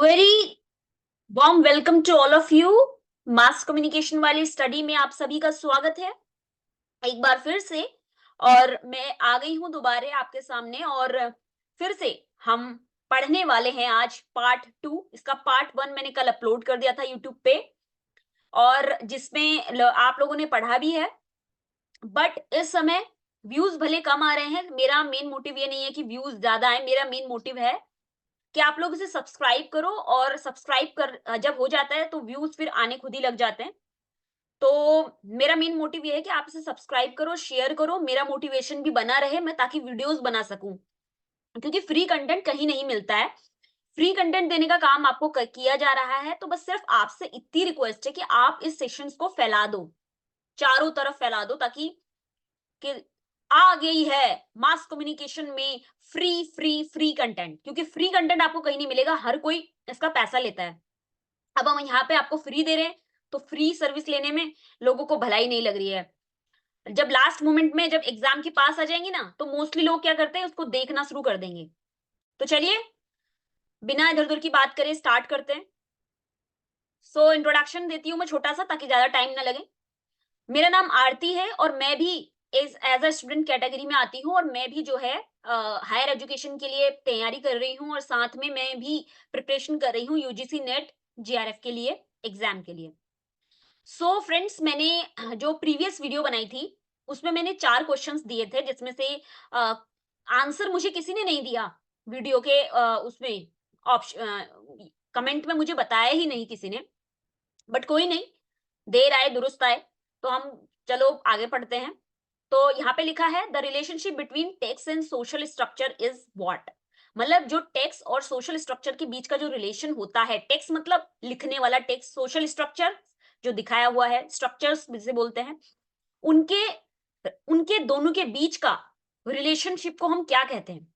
Very warm welcome to all of you. Mass communication वाली study में आप सभी का स्वागत है एक बार फिर से। और मैं आ गई हूं दोबारा आपके सामने और फिर से हम पढ़ने वाले हैं आज पार्ट 2। इसका पार्ट 1 मैंने कल अपलोड कर दिया था यूट्यूब पे और जिसमें आप लोगों ने पढ़ा भी है। बट इस समय व्यूज भले कम आ रहे हैं, मेरा मेन मोटिव ये नहीं है कि व्यूज ज्यादा आए। मेरा मेन मोटिव है कि आप लोग इसे सब्सक्राइब करो और सब्सक्राइब कर जब हो जाता है तो व्यूज फिर आने खुद ही लग जाते हैं। तो मेरा मेन मोटिव ये है कि आप इसे सब्सक्राइब करो, शेयर करो, मेरा मोटिवेशन भी बना रहे मैं ताकि वीडियोस बना सकूं, क्योंकि फ्री कंटेंट कहीं नहीं मिलता है। फ्री कंटेंट देने का काम आपको किया जा रहा है, तो बस सिर्फ आपसे इतनी रिक्वेस्ट है कि आप इस सेशंस को फैला दो, चारों तरफ फैला दो, ताकि कि आ गई है मास कम्युनिकेशन में फ्री फ्री फ्री कंटेंट। क्योंकि फ्री कंटेंट आपको कहीं नहीं मिलेगा, हर कोई इसका पैसा लेता है। अब हम यहाँ पे आपको फ्री दे रहे हैं तो फ्री सर्विस लेने में लोगों को भलाई नहीं लग रही है। जब लास्ट मोमेंट में जब एग्जाम के पास आ जाएंगे ना, तो मोस्टली लोग क्या करते हैं, उसको देखना शुरू कर देंगे। तो चलिए बिना इधर उधर की बात करें स्टार्ट करते हैं। इंट्रोडक्शन देती हूँ मैं छोटा सा, ताकि ज्यादा टाइम ना लगे। मेरा नाम आरती है और मैं भी एज अ स्टूडेंट कैटेगरी में आती हूँ, और मैं भी जो है हायर एजुकेशन के लिए तैयारी कर रही हूँ, और साथ में मैं भी प्रिपरेशन कर रही हूँ यूजीसी नेट जीआरएफ के लिए, एग्जाम के लिए। फ्रेंड्स, मैंने जो प्रीवियस वीडियो बनाई थी उसमें मैंने 4 क्वेश्चंस दिए थे, जिसमें से आंसर मुझे किसी ने नहीं दिया। वीडियो के उसमें ऑप्शन कमेंट में मुझे बताया ही नहीं किसी ने। बट कोई नहीं, देर आए दुरुस्त आए। तो हम चलो आगे पढ़ते हैं। तो यहाँ पे लिखा है the relationship between text and social structure is what. मतलब जो टेक्स्ट और सोशल स्ट्रक्चर के बीच का जो रिलेशन होता है, टेक्स्ट मतलब लिखने वाला टेक्स्ट, सोशल स्ट्रक्चर जो दिखाया हुआ है, स्ट्रक्चर्स जिसे बोलते हैं, उनके उनके दोनों के बीच का रिलेशनशिप को हम क्या कहते हैं?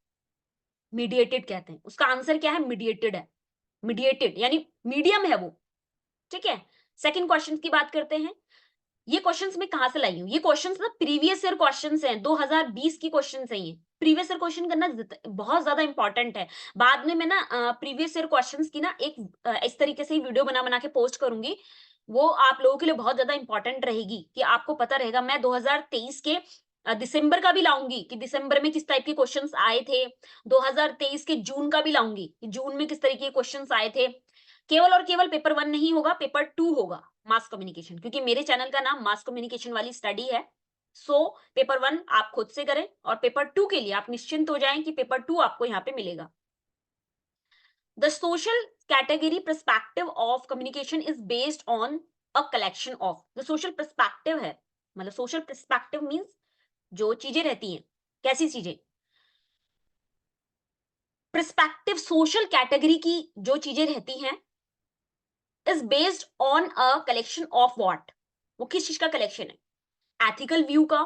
मीडिएटेड कहते हैं। उसका आंसर क्या है? मीडिएटेड है। मीडिएटेड यानी मीडियम है वो। ठीक है। सेकंड क्वेश्चन की बात करते हैं। ये क्वेश्चंस मैं कहां से लाई हूं? ये क्वेश्चंस ना प्रीवियस ईयर क्वेश्चंस हैं, 2020 की क्वेश्चंस हैं ये। प्रीवियस ईयर क्वेश्चन करना बहुत ज्यादा इंपॉर्टेंट है। बाद में मैं ना प्रीवियस ईयर क्वेश्चंस की ना एक इस तरीके से ही वीडियो बना बना के पोस्ट करूंगी। वो आप लोगों के लिए बहुत ज्यादा इंपॉर्टेंट रहेगी कि आपको पता रहेगा। मैं 2023 के दिसंबर का भी लाऊंगी कि दिसंबर में किस टाइप के क्वेश्चंस आए थे। 2023 के जून का भी लाऊंगी कि जून में किस तरीके के क्वेश्चंस आए थे। केवल और केवल पेपर 1 नहीं होगा, पेपर 2 होगा मास कम्युनिकेशन, क्योंकि मेरे चैनल का नाम मास कम्युनिकेशन वाली स्टडी है। पेपर 1 आप खुद से करें और पेपर 2 के लिए आप निश्चिंत हो जाएं कि पेपर 2 आपको यहाँ पे मिलेगा। The social category perspective of communication is based on a collection of. जो सोशल पर्सपेक्टिव है, मतलब सोशल पर्सपेक्टिव मीन्स जो चीजें रहती हैं, कैसी चीजें? पर्सपेक्टिव सोशल कैटेगरी की जो चीजें रहती हैं is based on a collection of what. वो किस चीज का कलेक्शन है? एथिकल व्यू का,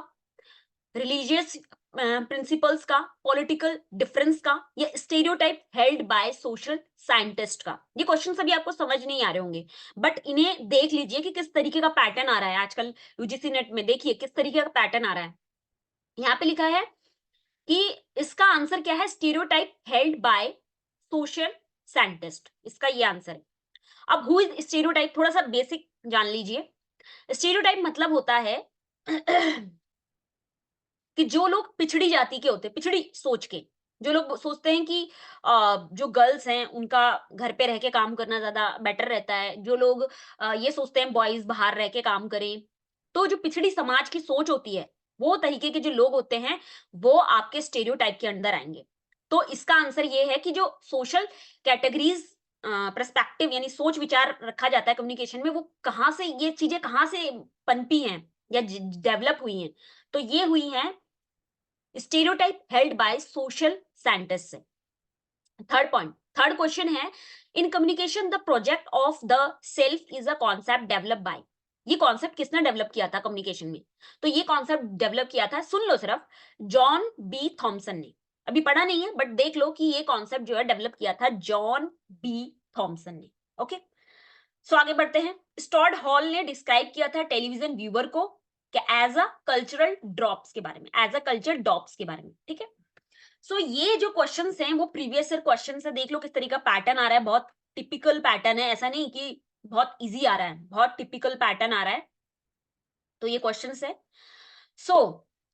रिलीजियस प्रिंसिपल्स का, पॉलिटिकल डिफरेंस का, या stereotype held by social scientist का। ये क्वेश्चन सभी आपको समझ नहीं आ रहे होंगे, बट इन्हें देख लीजिए कि किस तरीके का पैटर्न आ रहा है आजकल यूजीसी नेट में। देखिए किस तरीके का पैटर्न आ रहा है। यहाँ पे लिखा है कि इसका आंसर क्या है? Stereotype held by social scientist, इसका ये आंसर है। अब हु इज स्टेरियोटाइप, थोड़ा सा बेसिक जान लीजिए। स्टेरियोटाइप मतलब होता है कि जो लोग पिछड़ी जाति के होते हैं, पिछड़ी सोच के, जो लोग सोचते हैं कि जो गर्ल्स हैं उनका घर पे रह के काम करना ज्यादा बेटर रहता है, जो लोग ये सोचते हैं बॉयज बाहर रह के काम करें, तो जो पिछड़ी समाज की सोच होती है, वो तरीके के जो लोग होते हैं वो आपके स्टेरियोटाइप के अंदर आएंगे। तो इसका आंसर ये है कि जो सोशल कैटेगरीज पर्सपेक्टिव यानी सोच विचार रखा जाता है कम्युनिकेशन में, वो कहाँ से, ये चीजें कहाँ से पनपी हैं या डेवलप हुई हैं? तो ये हुई हैं stereotype held by social scientist से। थर्ड पॉइंट, थर्ड क्वेश्चन है, in communication the project of the self is a concept develop by. ये कॉन्सेप्ट किसने डेवलप किया था कम्युनिकेशन में? तो ये कॉन्सेप्ट डेवलप किया था, सुन लो सिर्फ, जॉन बी थॉमसन ने। अभी पढ़ा नहीं है बट देख लो कि ये कॉन्सेप्ट जो है डेवलप किया था जॉन बी थॉमसन ने। ओके, आगे बढ़ते हैं। स्टॉर्ड हॉल ने डिस्क्राइब किया था टेलीविजन व्यूअर को एज अ कल्चरल ड्रॉप्स के बारे में, एज अ कल्चर ड्रॉप्स के बारे में। ठीक है। ये जो क्वेश्चंस हैं वो प्रीवियस ईयर क्वेश्चंस है। देख लो किस तरीके का पैटर्न आ रहा है, बहुत टिपिकल पैटर्न है, ऐसा नहीं कि बहुत इजी आ रहा है, बहुत टिपिकल पैटर्न आ रहा है। तो ये क्वेश्चंस है। सो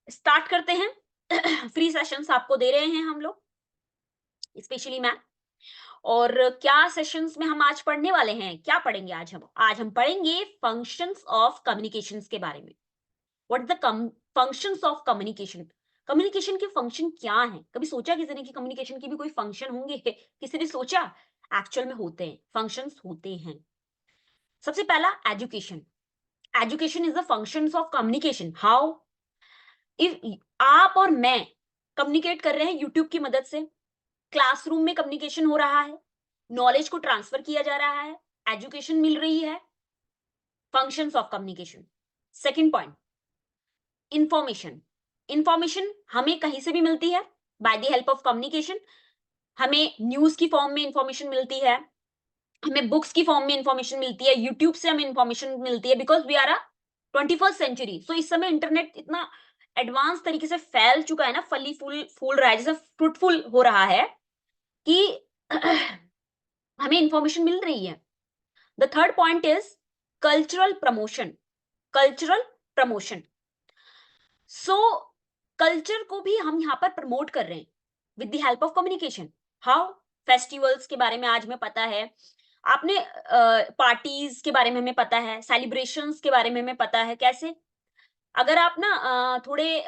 स्टार्ट करते हैं। फ्री सेशंस आपको दे रहे हैं हम लोग, स्पेशली मैं। और क्या सेशंस में हम आज पढ़ने वाले हैं, क्या पढ़ेंगे आज हम पढ़ेंगे फंक्शंस ऑफ कम्युनिकेशंस के बारे में। What is the functions of communication? Communication के फंक्शन क्या हैं? कभी सोचा किसी ने कि कम्युनिकेशन के भी कोई फंक्शन होंगे? किसी ने सोचा? एक्चुअल में होते हैं, फंक्शंस होते हैं। सबसे पहला education. Education is the functions of communication. How? If आप और मैं कम्युनिकेट कर रहे हैं यूट्यूब की मदद से, क्लासरूम में कम्युनिकेशन हो रहा है, नॉलेज को ट्रांसफर किया जा रहा है, एजुकेशन मिल रही है, functions of communication. Second point, information. Information हमें कहीं से भी मिलती है by the help of communication. हमें न्यूज की फॉर्म में इंफॉर्मेशन मिलती है, हमें बुक्स की फॉर्म में इंफॉर्मेशन मिलती है, यूट्यूब से हमें इंफॉर्मेशन मिलती है, because we are a 21st century. So इस समय इंटरनेट इतना एडवांस तरीके से फैल चुका है ना, फली फूल फूल रहा है, जैसे फ्रूटफुल हो रहा है कि हमें इंफॉर्मेशन मिल रही है। The third point is cultural promotion. Cultural promotion. So culture को भी हम यहाँ पर प्रमोट कर रहे हैं with the help of communication. How? Festivals के बारे में आज में पता है, आपने पार्टीज के बारे में हमें पता है, सेलिब्रेशंस के बारे में हमें पता है। कैसे? अगर आप ना थोड़े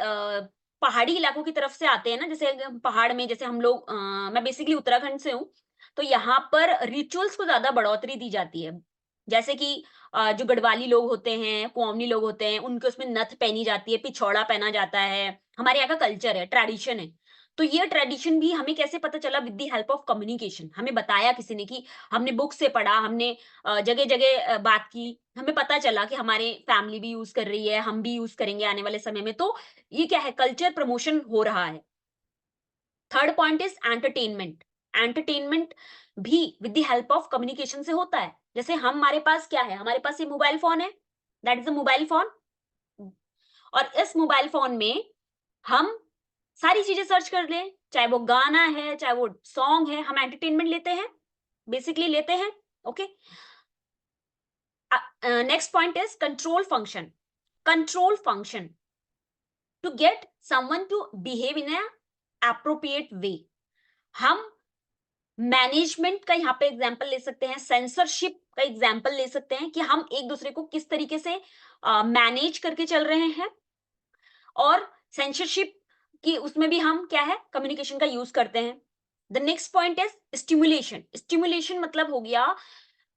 पहाड़ी इलाकों की तरफ से आते हैं ना, जैसे पहाड़ में, जैसे हम लोग मैं बेसिकली उत्तराखंड से हूँ, तो यहाँ पर रिचुअल्स को ज्यादा बढ़ोतरी दी जाती है। जैसे कि जो गढ़वाली लोग होते हैं, कुमाऊनी लोग होते हैं, उनके उसमें नथ पहनी जाती है, पिछौड़ा पहना जाता है। हमारे यहाँ का कल्चर है, ट्रेडिशन है। तो ये ट्रेडिशन भी हमें कैसे पता चला? With the help of communication. हमें बताया किसी ने, कि हमने बुक से पढ़ा, हमने जगह जगह बात की, हमें पता चला कि हमारे फैमिली भी यूज कर रही है, हम भी यूज करेंगे आने वाले समय में। तो ये क्या है? कल्चर प्रमोशन हो रहा है। Third point is entertainment. Entertainment भी with the help of communication से होता है। जैसे हमारे पास क्या है? हमारे पास ये मोबाइल फोन है, that is a mobile phone. और इस मोबाइल फोन में हम सारी चीजें सर्च कर लें, चाहे वो गाना है, चाहे वो सॉन्ग है, हम एंटरटेनमेंट लेते हैं, बेसिकली लेते हैं। Okay. Next point is control function. Control function, to get someone to behave in appropriate way. हम मैनेजमेंट का यहाँ पे एग्जाम्पल ले सकते हैं, सेंसरशिप का एग्जाम्पल ले सकते हैं, कि हम एक दूसरे को किस तरीके से मैनेज करके चल रहे हैं। और सेंसरशिप की उसमें भी हम क्या है? कम्युनिकेशन का यूज करते हैं। The next point is stimulation. Stimulation मतलब हो गया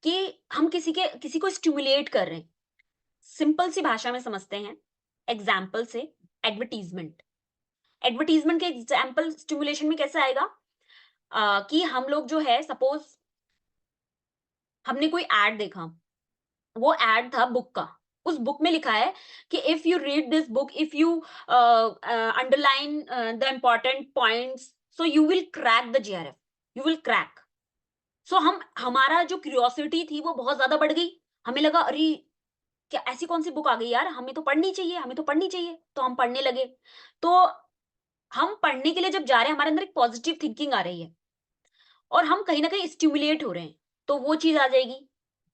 कि हम किसी को स्टिमुलेट कर रहे हैं। सिंपल सी भाषा में समझते हैं, एग्जाम्पल से। एडवर्टीजमेंट। एडवर्टीजमेंट के एग्जाम्पल स्टिमुलेशन में कैसे आएगा? कि हम लोग जो है, सपोज हमने कोई एड देखा, वो एड था बुक का। उस बुक में लिखा है कि if you read this book, if you underline the important points, so you will crack the JRF, you will crack. So हमारा जो क्यूरियोसिटी थी वो बहुत ज्यादा बढ़ गई। हमें लगा, अरे क्या ऐसी कौन सी बुक आ गई यार, हमें तो पढ़नी चाहिए, हमें तो पढ़नी चाहिए। तो हम पढ़ने लगे। तो हम पढ़ने के लिए जब जा रहे हैं, हमारे अंदर एक पॉजिटिव थिंकिंग आ रही है, और हम कहीं ना कहीं स्टिमुलेट हो रहे हैं, तो वो चीज आ जाएगी।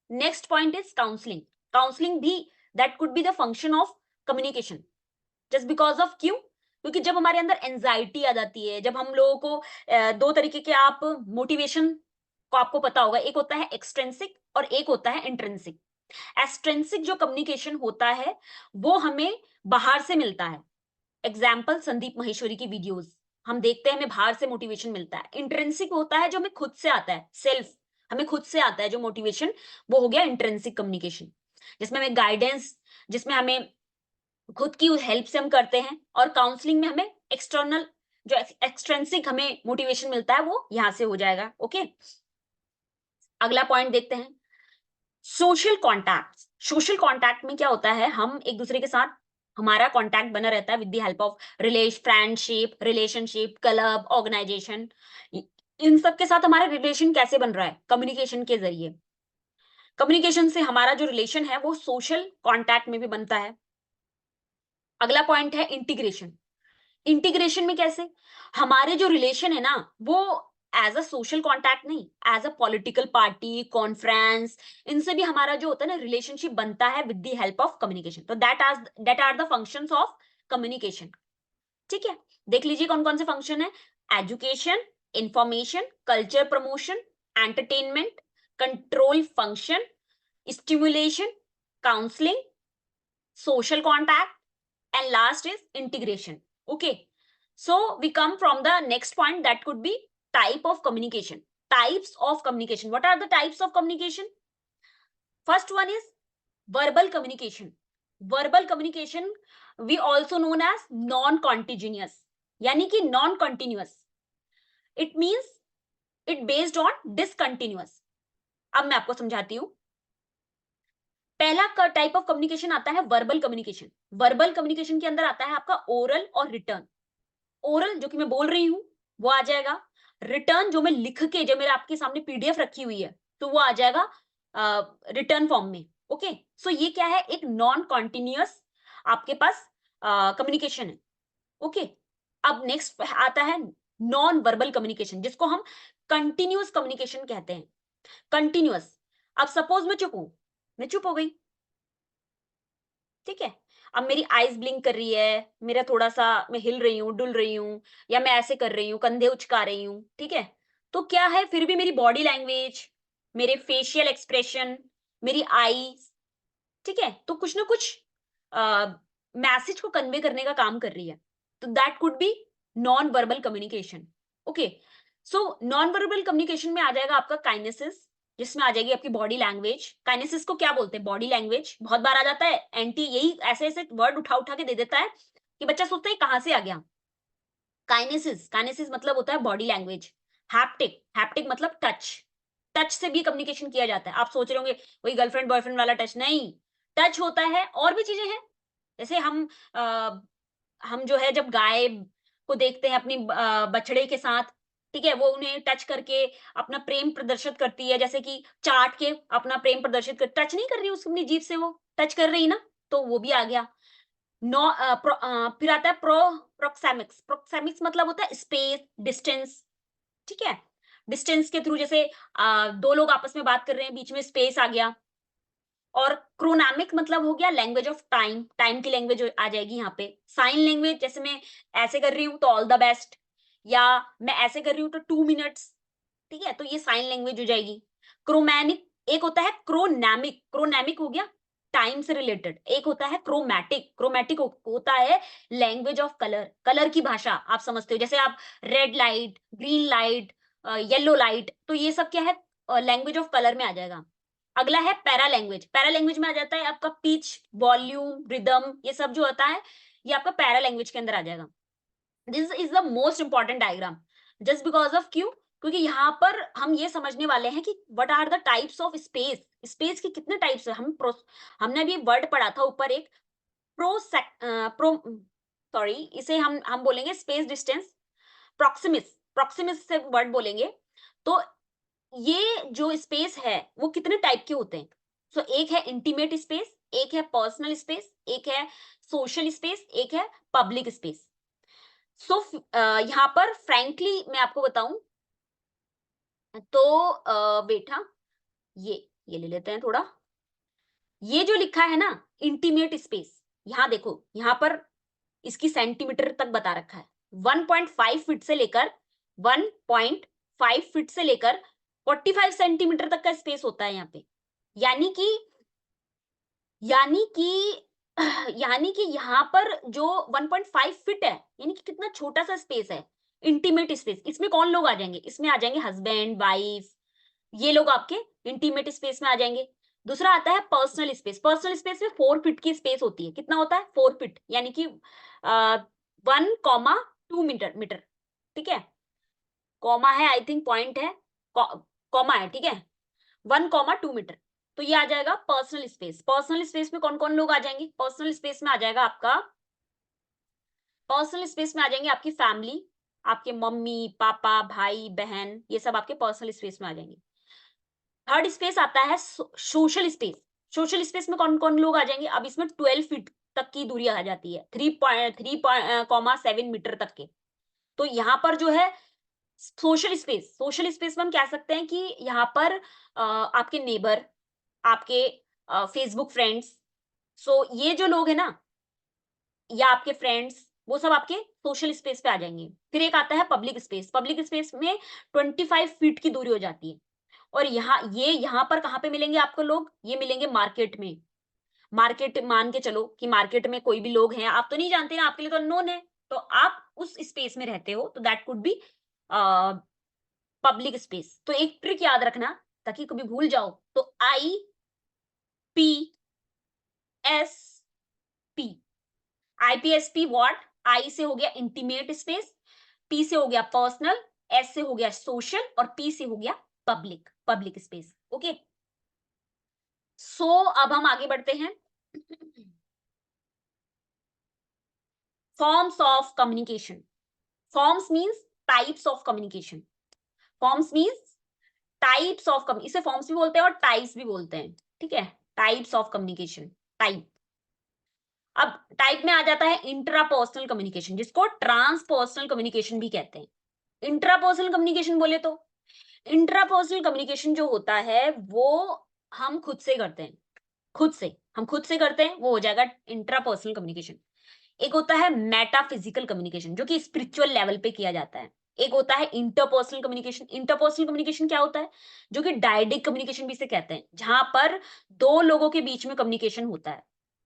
Next point is counselling. Counselling भी, that could be the function of communication. Just because of, क्यों? क्योंकि जब हमारे अंदर एंजाइटी आ जाती है, जब हम लोगों को दो तरीके के आप मोटिवेशन को आपको पता होगा, एक होता है एक्सट्रेंसिक और एक होता है इंट्रिंसिक। एक्सट्रेंसिक जो कम्युनिकेशन होता है वो हमें बाहर से मिलता है। एग्जाम्पल, संदीप महेश्वरी की वीडियोस हम देखते हैं, हमें बाहर से मोटिवेशन मिलता है। इंट्रिंसिक होता है जो हमें खुद से आता है, सेल्फ, हमें खुद से आता है जो मोटिवेशन, वो हो गया इंट्रिंसिक कम्युनिकेशन, जिसमें हमें गाइडेंस, जिसमें हमें खुद की हेल्प से हम करते हैं। और काउंसलिंग में हमें एक्सटर्नल, जो एक्सट्रेंसिक हमें मोटिवेशन मिलता है, वो यहां से हो जाएगा। ओके। अगला पॉइंट देखते हैं, सोशल कॉन्टैक्ट। सोशल कॉन्टैक्ट में क्या होता है? हम एक दूसरे के साथ, हमारा कॉन्टैक्ट बना रहता है with the help of friendship, relationship, club, organisation. इन सब के साथ हमारा रिलेशन कैसे बन रहा है? कम्युनिकेशन के जरिए। कम्युनिकेशन से हमारा जो रिलेशन है वो सोशल कॉन्टैक्ट में भी बनता है। अगला पॉइंट है इंटीग्रेशन। इंटीग्रेशन में कैसे? हमारे जो रिलेशन है ना, वो एज अ सोशल कॉन्टैक्ट नहीं, as a political party, conference, इनसे भी हमारा जो होता है ना रिलेशनशिप बनता है with the help of communication. तो that are the functions of communication. ठीक है, देख लीजिए कौन कौन से फंक्शन है। Education, information, culture promotion, entertainment, control function, stimulation, counselling, social contact, and last is integration. Okay, so we come from the next point, that could be type of communication. Types of communication. What are the types of communication? First one is verbal communication. Verbal communication we also known as non contigious, यानी कि non continuous. It means it based on discontinuous. अब मैं आपको समझाती हूं। पहला type of communication आता है वर्बल कम्युनिकेशन। वर्बल कम्युनिकेशन के अंदर आता है आपका ओरल और रिटर्न। ओरल जो कि मैं बोल रही हूं वो आ जाएगा, रिटर्न जो मैं लिख के, जो मेरे आपके सामने पीडीएफ रखी हुई है तो वो आ जाएगा रिटर्न फॉर्म में। ओके, सो ये क्या है, एक नॉन कॉन्टिन्यूअस आपके पास कम्युनिकेशन है। ओके, अब नेक्स्ट आता है नॉन वर्बल कम्युनिकेशन, जिसको हम कंटिन्यूअस कम्युनिकेशन कहते हैं। कंटिन्यूअस, अब सपोज मैं चुप हूं, मैं चुप हो गई, ठीक है, अब मेरी आईज ब्लिंक कर रही है, मेरा थोड़ा सा मैं हिल रही हूँ, डुल रही हूँ, या मैं ऐसे कर रही हूँ, कंधे उचका रही हूँ, ठीक है, तो क्या है, फिर भी मेरी बॉडी लैंग्वेज, मेरे फेशियल एक्सप्रेशन, मेरी आईज, ठीक है, तो कुछ ना कुछ मैसेज को कन्वे करने का काम कर रही है। तो that could B non verbal communication. Okay, so non verbal communication में आ जाएगा आपका काइनेसिस, जिसमें आ जाएगी आपकी बॉडी लैंग्वेज। काइनेसिस को क्या बोलते हैं, बॉडी लैंग्वेज। बहुत बार आ जाता है एंटी, यही ऐसे ऐसे वर्ड उठा उठा के दे देता है कि बच्चा सोचता है कहां से आ गया। काइनेसिस, काइनेसिस मतलब होता है बॉडी लैंग्वेज। हैप्टिक, हैप्टिक मतलब टच, टच से भी कम्युनिकेशन किया जाता है। आप सोच रहे होंगे वही गर्लफ्रेंड बॉयफ्रेंड वाला टच, नहीं, टच होता है और भी चीजें हैं। जैसे हम जो है जब गाय को देखते हैं अपनी बछड़े के साथ, ठीक है, वो उन्हें टच करके अपना प्रेम प्रदर्शित करती है, जैसे कि चाट के अपना प्रेम प्रदर्शित कर, टच नहीं कर रही उसकी अपनी जीभ से, वो टच कर रही ना, तो वो भी आ गया। फिर आता है प्रोक्सेमिक्स। प्रोक्सेमिक्स मतलब होता है स्पेस, डिस्टेंस, ठीक है, डिस्टेंस के थ्रू, जैसे दो लोग आपस में बात कर रहे हैं, बीच में स्पेस आ गया। और क्रोनैमिक मतलब हो गया लैंग्वेज ऑफ टाइम, टाइम की लैंग्वेज आ जाएगी यहाँ पे। साइन लैंग्वेज, जैसे मैं ऐसे कर रही हूँ तो ऑल द बेस्ट, या मैं ऐसे कर रही हूँ तो 2 मिनट्स, ठीक है, तो ये साइन लैंग्वेज हो जाएगी। क्रोमैनिक, एक होता है क्रोनैमिक, क्रोनैमिक हो गया टाइम से रिलेटेड, एक होता है क्रोमैटिक, क्रोमैटिक होता है लैंग्वेज ऑफ कलर, कलर की भाषा, आप समझते हो, जैसे आप red light, green light, yellow light, तो ये सब क्या है, लैंग्वेज ऑफ कलर में आ जाएगा। अगला है पैरा लैंग्वेज। पैरा लैंग्वेज में आ जाता है आपका पिच, वॉल्यूम, रिदम, ये सब जो होता है ये आपका पैरा लैंग्वेज के अंदर आ जाएगा। This is the most important diagram, just because of क्यों, क्योंकि यहाँ पर हम ये समझने वाले हैं कि what are the types of space, space के कितने टाइप्स है। हमने अभी वर्ड पढ़ा था ऊपर, एक प्रो सॉरी, इसे हम बोलेंगे स्पेस डिस्टेंस, प्रॉक्सिमिस, प्रॉक्सिमिस से वर्ड बोलेंगे। तो ये जो स्पेस है वो कितने टाइप के होते हैं। सो एक है इंटीमेट स्पेस, एक है पर्सनल स्पेस, एक है सोशल स्पेस, एक है पब्लिक स्पेस। सो यहाँ पर फ्रैंकली मैं आपको बताऊं तो बेटा ये ले लेते हैं थोड़ा, ये जो लिखा है ना इंटीमेट स्पेस, यहाँ देखो, यहाँ पर इसकी सेंटीमीटर तक बता रखा है। 1.5 फीट से लेकर 1.5 फीट से लेकर 45 सेंटीमीटर तक का स्पेस होता है यहाँ पे। यानी कि यानी कि यानी कि यहाँ पर जो 1.5 फीट है, यानी कि कितना छोटा सा स्पेस है, इंटीमेट स्पेस। इसमें कौन लोग आ जाएंगे, इसमें आ जाएंगे हस्बैंड वाइफ, ये लोग आपके इंटीमेट स्पेस में आ जाएंगे। दूसरा आता है पर्सनल स्पेस। पर्सनल स्पेस में 4 फीट की स्पेस होती है। कितना होता है, 4 फीट, यानी कि 1,2 मीटर, ठीक है, कॉमा है, आई थिंक पॉइंट है, कॉमा है, ठीक है, 1,2 मीटर। तो ये आ जाएगा पर्सनल स्पेस। पर्सनल स्पेस में कौन कौन लोग आ जाएंगे, पर्सनल स्पेस में आ जाएगा आपका, पर्सनल स्पेस में आ जाएंगे आपकी फैमिली, आपके मम्मी पापा भाई बहन, ये सब आपके पर्सनल स्पेस में आ जाएंगे। थर्ड स्पेस आता है सोशल स्पेस। सोशल स्पेस में कौन कौन लोग आ जाएंगे, अब इसमें 12 फीट तक की दूरी आ जाती है, 3.7 मीटर तक के। तो यहाँ पर जो है सोशल स्पेस में हम कह सकते हैं कि यहाँ पर आपके नेबर, आपके फेसबुक फ्रेंड्स, सो ये जो लोग हैं ना, या आपके फ्रेंड्स, वो सब आपके सोशल स्पेस पे आ जाएंगे। फिर एक आता है पब्लिक स्पेस में 25 फीट की दूरी हो जाती है। और यहाँ पर कहाँ पे मिलेंगे आपको लोग? ये मिलेंगे मार्केट में। मार्केट मान के चलो कि मार्केट में कोई भी लोग हैं, आप तो नहीं जानते ना, आपके लिए तो अननोन है, तो आप उस स्पेस में रहते हो, तो that could B public space. तो एक ट्रिक याद रखना, ताकि कभी भूल जाओ, तो IPSP। IPSP what? आई से हो गया इंटीमेट स्पेस, पी से हो गया पर्सनल, एस से हो गया सोशल, और पी से हो गया पब्लिक स्पेस। ओके, सो अब हम आगे बढ़ते हैं। Forms of communication. Forms means types of communication. Forms means types of communication, इसे फॉर्म्स भी बोलते हैं और टाइप्स भी बोलते हैं, ठीक है? Types of communication, type. अब टाइप में आ जाता है इंट्रापर्सनल कम्युनिकेशन, जिसको ट्रांसपर्सनल कम्युनिकेशन भी कहते हैं। इंट्रापर्सनल कम्युनिकेशन बोले तो, इंट्रापर्सनल कम्युनिकेशन जो होता है वो हम खुद से करते हैं, खुद से करते हैं, वो हो जाएगा इंट्रापर्सनल कम्युनिकेशन। एक होता है मेटाफिजिकल कम्युनिकेशन, जो कि स्पिरिचुअल लेवल पे किया जाता है। एक होता है इंटरपर्सनल कम्युनिकेशन। इंटरपर्सनल कम्युनिकेशन क्या होता है? जो कि डायडिक कम्युनिकेशन भी इसे कहते हैं, जहां पर दो लोगों के बीच में कम्युनिकेशन होता है।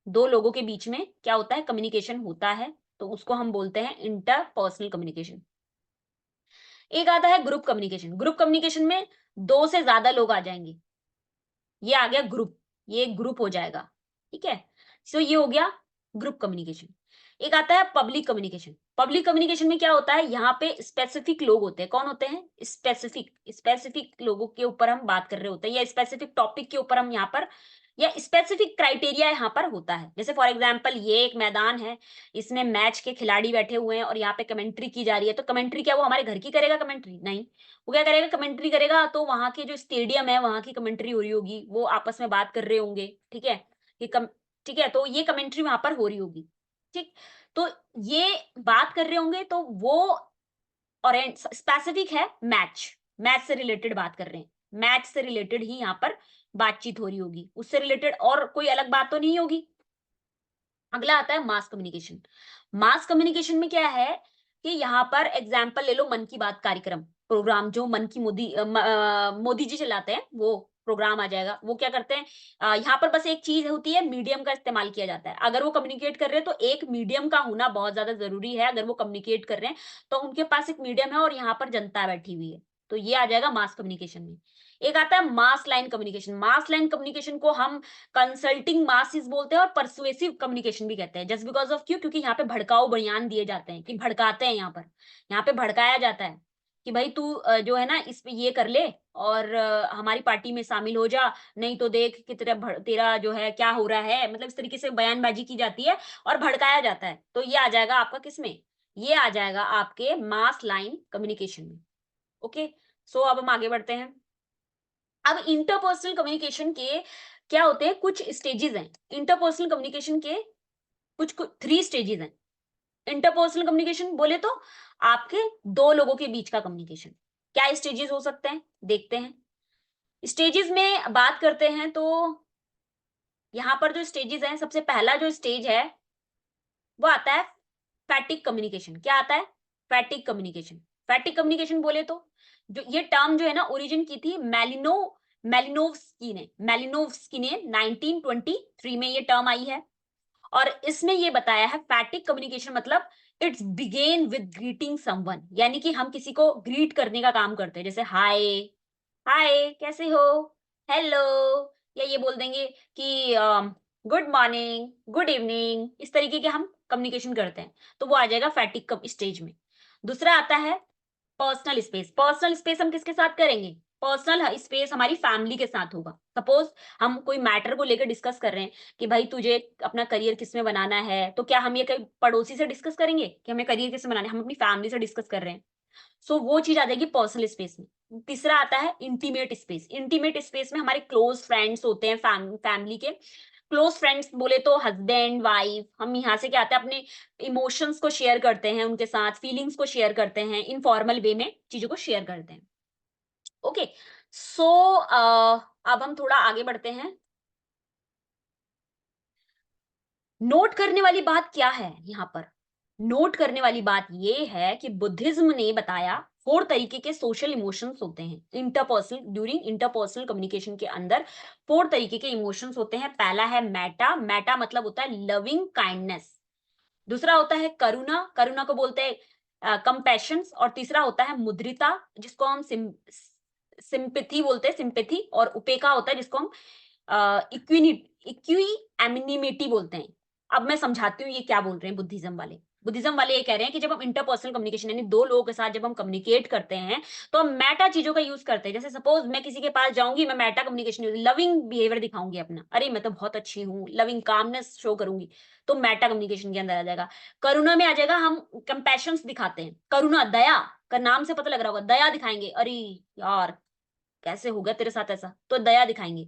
दो लोगों के बीच में क्या होता है? कम्युनिकेशन होता है, तो उसको हम बोलते हैं इंटरपर्सनल कम्युनिकेशन। एक आता है ग्रुप कम्युनिकेशन। ग्रुप कम्युनिकेशन में दो से ज्यादा लोग आ जाएंगे, ये आ गया ग्रुप, ये एक ग्रुप हो जाएगा, ठीक है? सो ये हो गया ग्रुप कम्युनिकेशन। एक आता है पब्लिक कम्युनिकेशन। पब्लिक कम्युनिकेशन में क्या होता है? यहाँ पे स्पेसिफिक लोग होते हैं। कौन होते हैं? स्पेसिफिक लोगों के ऊपर हम बात कर रहे होते हैं, या स्पेसिफिक टॉपिक के ऊपर हम यहाँ पर, या स्पेसिफिक क्राइटेरिया यहाँ पर होता है। जैसे फॉर एग्जाम्पल ये एक मैदान है, इसमें मैच के खिलाड़ी बैठे हुए हैं और यहाँ पे कमेंट्री की जा रही है, तो कमेंट्री क्या वो हमारे घर की करेगा कमेंट्री? नहीं, वो क्या करेगा? कमेंट्री करेगा तो वहां के जो स्टेडियम है वहां की कमेंट्री हो रही होगी, वो आपस में बात कर रहे होंगे, ठीक है? कि ठीक है, तो ये कमेंट्री वहां पर हो रही होगी, ठीक? तो ये बात कर रहे होंगे, तो वो और स्पेसिफिक है मैच, मैच से रिलेटेड बात कर रहे हैं, मैच से रिलेटेड ही यहाँ पर बातचीत हो रही होगी, उससे रिलेटेड और कोई अलग बात तो नहीं होगी। अगला आता है मास कम्युनिकेशन। मास कम्युनिकेशन में क्या है कि यहाँ पर एग्जाम्पल ले लो, मन की बात कार्यक्रम, प्रोग्राम जो मन की मोदी जी चलाते हैं, वो प्रोग्राम आ जाएगा। वो क्या करते हैं? यहाँ पर बस एक चीज होती है, मीडियम का इस्तेमाल किया जाता है। अगर वो कम्युनिकेट कर रहे हैं तो एक मीडियम का होना बहुत ज्यादा जरूरी है। अगर वो कम्युनिकेट कर रहे हैं तो उनके पास एक मीडियम है और यहाँ पर जनता बैठी हुई है, तो ये आ जाएगा मास कम्युनिकेशन में। एक आता है mass line communication. Mass line communication को हम कंसल्टिंग मासिस बोलते हैं और परसुएसिव कम्युनिकेशन भी कहते हैं। जस्ट बिकॉज ऑफ क्यों? क्योंकि यहाँ पे भड़काऊ बयान दिए जाते हैं, कि भड़काते हैं, यहाँ पे भड़काया जाता है कि भाई तू जो है ना इस पे ये कर ले, और हमारी पार्टी में शामिल हो जा, नहीं तो देख कि तेरा जो है क्या हो रहा है, मतलब इस तरीके से बयानबाजी की जाती है और भड़काया जाता है। तो ये आ जाएगा आपका किसमें? ये आ जाएगा आपके मास लाइन कम्युनिकेशन में। ओके, सो अब हम आगे बढ़ते हैं। अब इंटरपर्सनल कम्युनिकेशन के क्या होते हैं? कुछ स्टेजेस हैं इंटरपर्सनल कम्युनिकेशन के, कुछ कुछ 3 स्टेजेस हैं। इंटरपर्सनल कम्युनिकेशन बोले तो आपके दो लोगों के बीच का कम्युनिकेशन। क्या स्टेजेस हो सकते हैं? देखते हैं। स्टेजेस में बात करते हैं तो यहाँ पर जो स्टेजेस हैं, सबसे पहला जो स्टेज है वो आता है फैटिक कम्युनिकेशन। क्या आता है? Phatic communication. फैटिक कम्युनिकेशन बोले तो जो ये टर्म जो है ना, ओरिजिन की थी मेलिनोव्स्की ने 1923 में ये टर्म आई है। और इसमें ये बताया है फैटिक कम्युनिकेशन मतलब it's began with greeting someone, यानी कि हम किसी को ग्रीट करने का काम करते हैं, जैसे हाय, हाय कैसे हो, हेलो, या ये बोल देंगे कि गुड मॉर्निंग, गुड इवनिंग, इस तरीके के हम कम्युनिकेशन करते हैं, तो वो आ जाएगा फैटिक स्टेज में। दूसरा आता है पर्सनल स्पेस। पर्सनल स्पेस हम किसके साथ करेंगे? पर्सनल स्पेस हमारी फैमिली के साथ होगा। सपोज हम कोई मैटर को लेकर डिस्कस कर रहे हैं कि भाई तुझे अपना करियर किस में बनाना है, तो क्या हम ये कहीं पड़ोसी से डिस्कस करेंगे कि हमें करियर किस में बनाना है? हम अपनी फैमिली से डिस्कस कर रहे हैं, सो वो चीज आ जाएगी पर्सनल स्पेस में। तीसरा आता है इंटीमेट स्पेस। इंटीमेट स्पेस में हमारे क्लोज फ्रेंड्स होते हैं, फैमिली के, क्लोज फ्रेंड्स बोले तो हस्बैंड वाइफ, हम यहाँ से क्या आते हैं, अपने इमोशंस को शेयर करते हैं उनके साथ, फीलिंग्स को शेयर करते हैं, इनफॉर्मल वे में चीजों को शेयर करते हैं। ओके, सो अब हम थोड़ा आगे बढ़ते हैं। नोट करने वाली बात क्या है यहाँ पर? नोट करने वाली बात ये है कि बुद्धिज्म ने बताया 4 तरीके के सोशल इमोशंस होते हैं इंटरपर्सनल, ड्यूरिंग इंटरपर्सनल कम्युनिकेशन के अंदर 4 तरीके के इमोशंस होते हैं। पहला है मैटा, मैटा मतलब होता है लविंग काइंडनेस। दूसरा होता है करुणा, करुणा को बोलते हैं कंपैशन। और तीसरा होता है मुद्रिता, जिसको हम सिंपैथी बोलते हैं, सिंपैथी। और उपेक्षा होता है जिसको हम इक्वी एमिनिमिटी बोलते हैं। अब मैं समझाती हूँ ये क्या बोल रहे हैं बुद्धिज्म वाले। बुद्धिज्म वाले ये कह रहे हैं कि जब हम इंटरपर्सनल कम्युनिकेशन यानी 2 लोगों के साथ जब हम कम्युनिकेट करते हैं तो हम मेटा चीजों का यूज करते हैं। जैसे सपोज मैं किसी के पास जाऊंगी, मैं मेटा कम्युनिकेशन लविंग बिहेवियर दिखाऊंगी अपना, अरे मैं तो बहुत अच्छी हूँ, लविंग कामनेस शो करूंगी, तो मेटा कम्युनिकेशन के अंदर आ जाएगा। करुणा में आ जाएगा, हम कंपैशन दिखाते हैं, करुणा दया का नाम से पता लग रहा होगा, दया दिखाएंगे, अरे यार कैसे होगा तेरे साथ ऐसा, तो दया दिखाएंगे।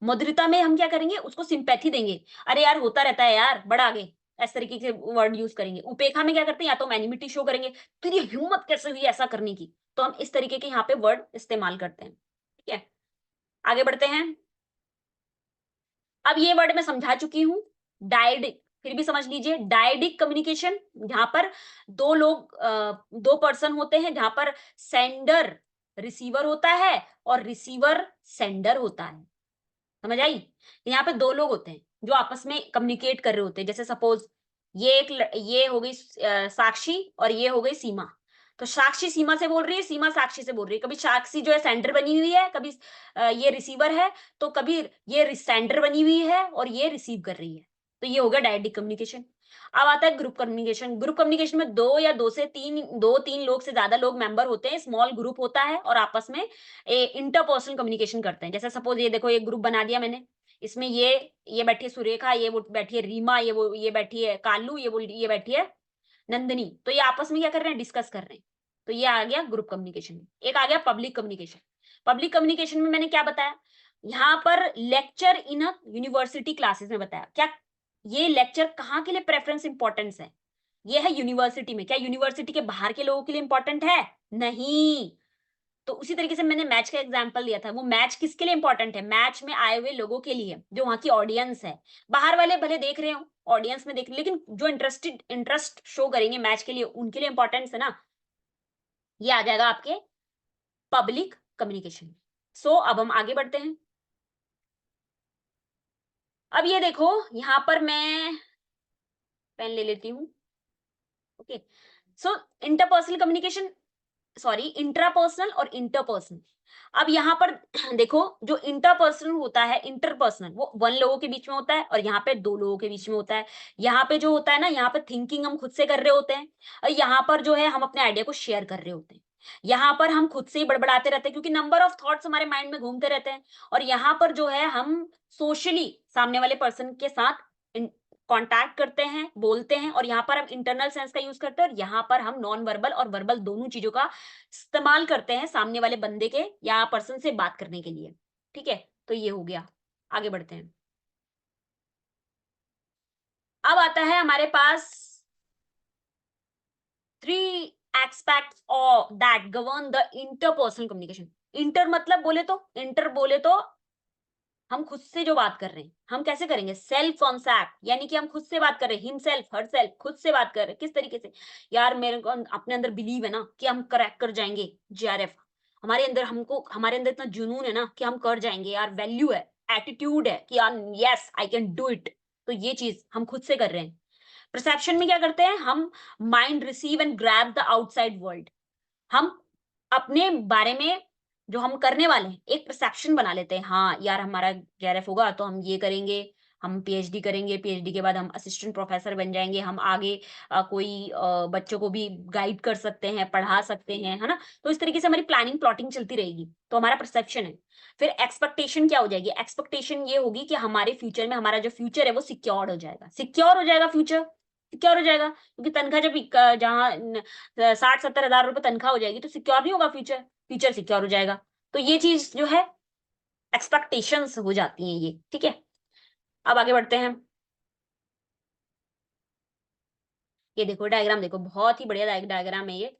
मधुरता में हम क्या करेंगे, उसको सिंपैथी देंगे, अरे यार होता रहता है यार, बढ़ आगे, इस तरीके के वर्ड यूज करेंगे। उपेक्षा में क्या करते हैं, या तो हम एनिमिटी शो करेंगे, तेरी हिम्मत कैसे हुई ऐसा करने की, तो हम इस तरीके के यहाँ पे वर्ड इस्तेमाल करते हैं। ठीक है, आगे बढ़ते हैं। अब ये वर्ड मैं समझा चुकी हूं। डायडिक, फिर भी समझ लीजिए, डायडिक कम्युनिकेशन, जहां पर 2 लोग 2 पर्सन होते हैं, जहां पर सेंडर रिसीवर होता है और रिसीवर सेंडर होता है। समझ आई? यहाँ पे 2 लोग होते हैं जो आपस में कम्युनिकेट कर रहे होते हैं। जैसे सपोज ये हो गई साक्षी और ये हो गई सीमा। तो साक्षी सीमा से बोल रही है, सीमा साक्षी से बोल रही है। कभी साक्षी जो है सेंडर बनी हुई है, कभी ये रिसीवर है, तो कभी ये सेंडर बनी हुई है और ये रिसीव कर रही है। तो ये हो गया डायरेक्ट कम्युनिकेशन। अब आता है ग्रुप कम्युनिकेशन। ग्रुप कम्युनिकेशन में 2 या 2 3 लोग से ज्यादा लोग मेंबर होते हैं, स्मॉल ग्रुप होता है और आपस में इंटरपर्सनल कम्युनिकेशन करते हैं। जैसे सपोज ये देखो, ये ग्रुप बना दिया मैंने, इसमें ये बैठी है सुरेखा, ये वो बैठी है रीमा, ये बैठी है कालू, ये बैठी है नंदनी। तो ये आपस में क्या कर रहे हैं, डिस्कस कर रहे हैं। तो ये आ गया ग्रुप कम्युनिकेशन। एक आ गया पब्लिक कम्युनिकेशन। पब्लिक कम्युनिकेशन में मैंने क्या बताया, यहाँ पर lecture in a university classes में बताया क्या, ये लेक्चर कहाँ के लिए प्रेफरेंस इंपॉर्टेंस है, ये है यूनिवर्सिटी में। क्या यूनिवर्सिटी के बाहर के लोगों के लिए इंपॉर्टेंट है? नहीं। तो उसी तरीके से मैंने मैच का एग्जांपल दिया था, वो मैच किसके लिए इंपॉर्टेंट है, मैच में आए हुए लोगों के लिए, जो वहां की ऑडियंस है। बाहर वाले भले देख रहे हो, ऑडियंस में देख रहे, लेकिन जो इंटरेस्ट शो करेंगे मैच के लिए, उनके लिए इंपॉर्टेंस है ना। ये आ जाएगा आपके पब्लिक कम्युनिकेशन। सो अब हम आगे बढ़ते हैं। अब ये देखो, यहां पर मैं पेन ले लेती हूँ। ओके, सो इंटरपर्सनल कम्युनिकेशन, सॉरी इंट्रापर्सनल और इंटरपर्सनल। अब यहाँ पर देखो, जो इंटरपर्सनल होता है, इंटरपर्सनल वो 1 लोगों के बीच में होता है और यहाँ पे 2 लोगों के बीच में होता है। यहाँ पे जो होता है ना, यहाँ पे थिंकिंग हम खुद से कर रहे होते हैं और यहाँ पर जो है हम अपने आइडिया को शेयर कर रहे होते हैं। यहाँ पर हम खुद से ही बड़बड़ाते रहते हैं क्योंकि नंबर ऑफ थॉट्स हमारे माइंड में घूमते रहते हैं। और यहाँ पर जो है हम सोशली सामने वाले पर्सन के साथ कांटेक्ट करते हैं, बोलते हैं, और यहाँ पर हम इंटरनल सेंस का यूज करते हैं और यहाँ पर हम नॉन वर्बल और वर्बल दोनों चीजों का इस्तेमाल करते हैं सामने वाले बंदे के या पर्सन से बात करने के लिए। ठीक है, तो ये हो गया। आगे बढ़ते हैं। अब आता है हमारे पास 3 aspects of that govern the interpersonal communication. Inter मतलब बोले तो, इंटर बोले तो हम खुद से जो बात कर रहे हैं, हम कैसे करेंगे, सेल्फ कॉन्सेप्ट, यानी कि हम खुद से बात कर रहे हैं, हिमसेल्फ हरसेल्फ, खुद से बात कर रहे हैं। किस तरीके से, यार मेरे को अपने अंदर बिलीव है ना कि हम क्रैक कर जाएंगे जीआरएफ, हमारे अंदर, हमको हमारे अंदर इतना जुनून है ना कि हम कर जाएंगे यार, वैल्यू है, एटीट्यूड है कि यार yes I can do it. तो ये चीज हम खुद से कर रहे हैं। परसेप्शन में क्या करते हैं हम, mind receive and grab the outside world. हम अपने बारे में जो हम करने वाले हैं एक परसेप्शन बना लेते हैं, हाँ यार हमारा जेआरएफ होगा तो हम ये करेंगे, हम पीएचडी करेंगे, पीएचडी के बाद हम असिस्टेंट प्रोफेसर बन जाएंगे, हम आगे कोई बच्चों को भी गाइड कर सकते हैं, पढ़ा सकते हैं, है ना। तो इस तरीके से हमारी प्लानिंग प्लॉटिंग चलती रहेगी। तो हमारा परसेप्शन है। फिर एक्सपेक्टेशन क्या हो जाएगी, एक्सपेक्टेशन ये होगी कि हमारे फ्यूचर में, हमारा जो फ्यूचर है वो सिक्योर हो जाएगा, सिक्योर हो जाएगा फ्यूचर, सिक्योर हो जाएगा, क्योंकि तनख्वाह जब जहाँ 60-70 हजार रुपए तनख्वाह हो जाएगी तो सिक्योर नहीं होगा फ्यूचर, फ्यूचर सिक्योर हो जाएगा। तो ये चीज जो है एक्सपेक्टेशंस हो जाती हैं ये। ठीक है, अब आगे बढ़ते हैं। ये देखो डायग्राम, देखो बहुत ही बढ़िया डायग्राम है ये।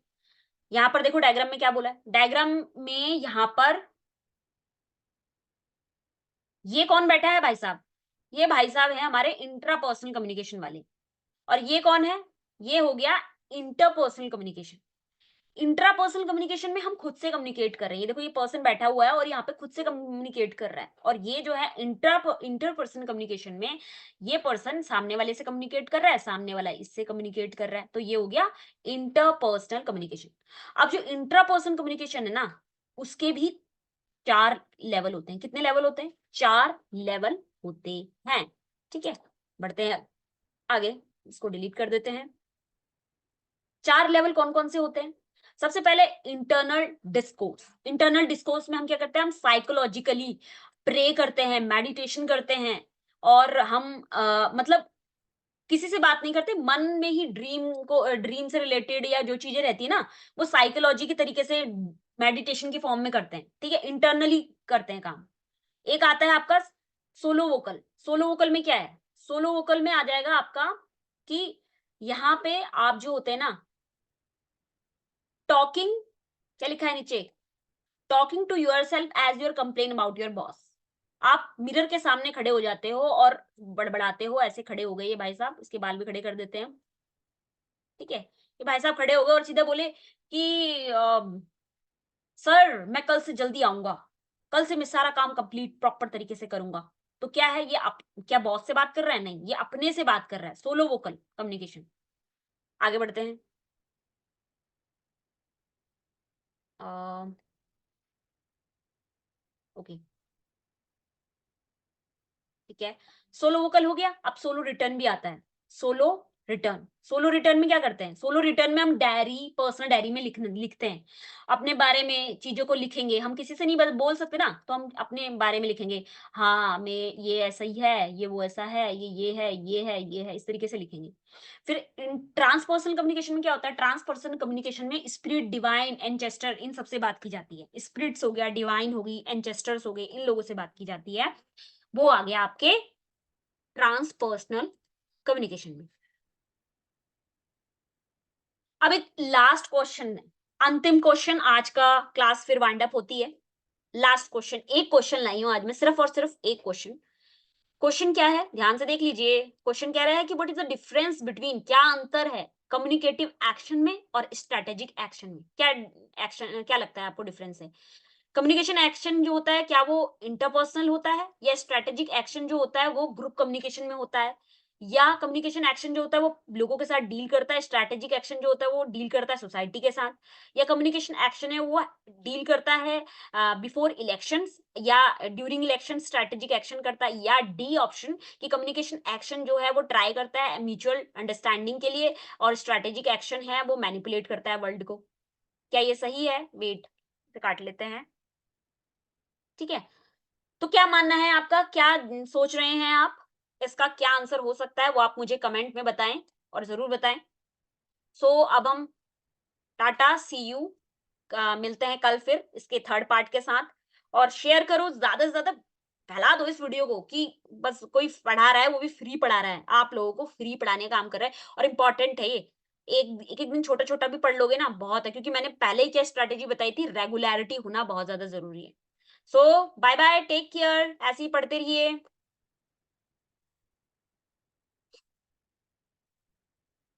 यहाँ पर देखो डायग्राम में क्या बोला है, डायग्राम में यहाँ पर ये कौन बैठा है भाई साहब, ये भाई साहब है हमारे इंट्रापर्सनल कम्युनिकेशन वाले। और ये कौन है, ये हो गया इंटरपर्सनल कम्युनिकेशन। इंट्रापर्सनल कम्युनिकेशन में हम खुद से कम्युनिकेट कर रहे हैं, ये देखो ये पर्सन बैठा हुआ है और यहाँ पे खुद से कम्युनिकेट कर रहा है। और ये जो है इंटरपर्सनल कम्युनिकेशन में ये पर्सन सामने वाले से कम्युनिकेट कर रहा है, सामने वाला इससे कम्युनिकेट कर रहा है, तो ये हो गया इंटरपर्सनल कम्युनिकेशन। अब जो इंट्रापर्सनल कम्युनिकेशन है ना, उसके भी 4 लेवल होते हैं। कितने लेवल होते हैं, 4 लेवल होते हैं। ठीक है, बढ़ते हैं आगे, इसको डिलीट कर देते हैं। 4 लेवल कौन कौन से होते हैं, सबसे पहले इंटरनल डिस्कोर्स। इंटरनल डिस्कोर्स में हम क्या करते हैं, हम साइकोलॉजिकली प्रे करते हैं, मेडिटेशन करते हैं, और हम मतलब किसी से बात नहीं करते, मन में ही ड्रीम से रिलेटेड या जो चीजें रहती है ना, वो साइकोलॉजी के तरीके से मेडिटेशन की फॉर्म में करते हैं। ठीक है, इंटरनली करते हैं काम। एक आता है आपका सोलो वोकल। सोलो वोकल में क्या है, सोलो वोकल में आ जाएगा आपका कि यहाँ पे आप जो होते हैं ना, टॉकिंग, क्या लिखा है नीचे, talking to yourself as your complain about your boss. आप मिरर के सामने खड़े हो जाते हो और बड़बड़ाते हो, ऐसे खड़े हो गए ये भाई साहब, इसके बाल भी खड़े कर देते हैं। ठीक है, ये भाई साहब खड़े हो गए और सीधा बोले कि सर मैं कल से जल्दी आऊंगा, कल से मैं सारा काम कंप्लीट प्रॉपर तरीके से करूंगा। तो क्या है ये, क्या बॉस से बात कर रहा है, नहीं, ये अपने से बात कर रहा है, सोलो वोकल कम्युनिकेशन। आगे बढ़ते हैं। ओके, ठीक है, सोलो वोकल हो गया। अब सोलो रिटर्न भी आता है। सोलो रिटर्न, सोलो रिटर्न में क्या करते हैं, सोलो रिटर्न में हम डायरी, पर्सनल डायरी में लिखते हैं, अपने बारे में चीजों को लिखेंगे। हम किसी से नहीं बोल सकते ना, तो हम अपने बारे में लिखेंगे, हाँ मैं ये ऐसा ही है, ये वो ऐसा है, ये है, ये है, ये है, इस तरीके से लिखेंगे। फिर ट्रांसपर्सनल कम्युनिकेशन में क्या होता है, ट्रांसपर्सनल कम्युनिकेशन में स्पिरिट, डिवाइन, एंचेस्टर, इन सबसे बात की जाती है। स्पिरिट्स हो गया, डिवाइन होगी, एंचेस्टर्स हो गए, इन लोगों से बात की जाती है। वो आ गया आपके ट्रांसपर्सनल कम्युनिकेशन में। अब एक लास्ट क्वेश्चन है, अंतिम क्वेश्चन, आज का क्लास फिर वाइंड अप होती है। लास्ट क्वेश्चन, एक क्वेश्चन लाई हूं आज मैं, सिर्फ और सिर्फ एक क्वेश्चन। क्वेश्चन क्या है, ध्यान से देख लीजिए। क्वेश्चन कह रहा है कि what is the difference between, क्या अंतर है कम्युनिकेटिव एक्शन में और स्ट्रेटेजिक एक्शन में। क्या एक्शन, क्या लगता है आपको डिफरेंस है, कम्युनिकेशन एक्शन जो होता है क्या वो इंटरपर्सनल होता है, या स्ट्रेटेजिक एक्शन जो होता है वो ग्रुप कम्युनिकेशन में होता है, या कम्युनिकेशन एक्शन जो होता है वो लोगों के साथ डील करता है, स्ट्रेटेजिक एक्शन जो होता है वो डील करता है सोसाइटी के साथ, या कम्युनिकेशन एक्शन है वो डील करता है बिफोर इलेक्शंस या ड्यूरिंग इलेक्शन स्ट्रेटेजिक एक्शन करता है, या डी ऑप्शन कि कम्युनिकेशन एक्शन जो है वो ट्राई करता है म्यूचुअल अंडरस्टैंडिंग के लिए, और स्ट्रेटेजिक एक्शन है वो मैनिपुलेट करता है वर्ल्ड को। क्या ये सही है, वेट से काट लेते हैं। ठीक है, तो क्या मानना है आपका, क्या सोच रहे हैं आप, इसका क्या आंसर हो सकता है वो आप मुझे कमेंट में बताएं, और जरूर बताएं। अब हम टाटा सी यू, मिलते हैं कल फिर इसके थर्ड पार्ट के साथ। और शेयर करो, ज्यादा से ज्यादा फैला दो इस वीडियो को, कि बस कोई पढ़ा रहा है वो भी फ्री पढ़ा रहा है, आप लोगों को फ्री पढ़ाने का काम कर रहा है, और इम्पोर्टेंट है ये। एक दिन छोटा छोटा भी पढ़ लोगे ना बहुत है, क्योंकि मैंने पहले ही क्या स्ट्रेटेजी बताई थी, रेगुलरिटी होना बहुत ज्यादा जरूरी है। बाय बाय, टेक केयर, ऐसे ही पढ़ते रहिए।